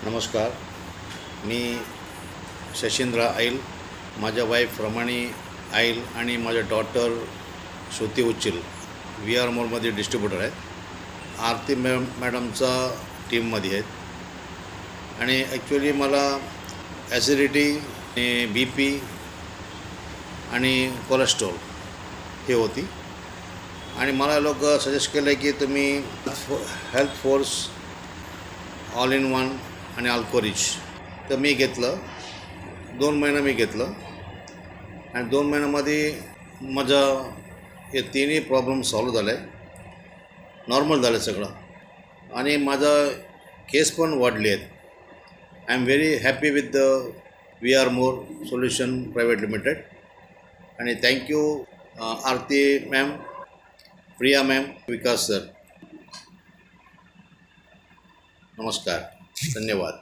नमस्कार. मी शशींद्र आईल, माझ्या वाईफ रमाणी आईल आणि माझ्या डॉटर श्रुती उच्चिल VR मॉलमध्ये डिस्ट्रीब्युटर आहेत. आरती मॅडमचा टीममध्ये आहेत. आणि ॲक्च्युली मला ॲसिडिटी, BP आणि कोलेस्ट्रॉल हे होती. आणि मला लोक सजेस्ट केलं की तुम्ही health force all in one आणि अल्कोरिच. तर मी घेतलं. 2 महिना मी घेतलं आणि 2 महिन्यामध्ये माझं हे तिन्ही प्रॉब्लेम सॉल्व झाले, नॉर्मल झालं सगळं. आणि माझं केस पण वाढले आहेत. I am very happy with the VR more solution private limited. आणि थँक्यू आरती मॅम, प्रिया मॅम, विकास सर. नमस्कार, धन्यवाद.